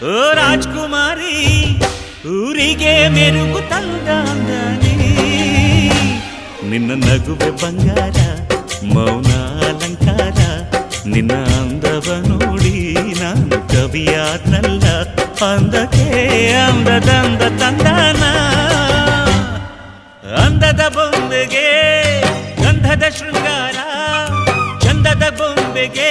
ಓ ರಾಜ್ಕುಮಾರಿ ಊರಿಗೆ ಮೆರುಗು ತಂದಾನಿ ನಿನ್ನ ನಗುವೆ ಬಂಗಾರ ಮೌನ ಅಲಂಕಾರ ನಿನ್ನ ಅಂದವ ನೋಡಿ ನಾನು ಕವಿಯಾದ್ನಲ್ಲ ಅಂದಕ್ಕೆ ಅಂದದಂದ ತಂದಾನ ಅಂದದ ಬೊಂಬೆಗೆ ಗಂಧದ ಶೃಂಗಾರ ಚಂದದ ಬೊಂಬೆಗೆ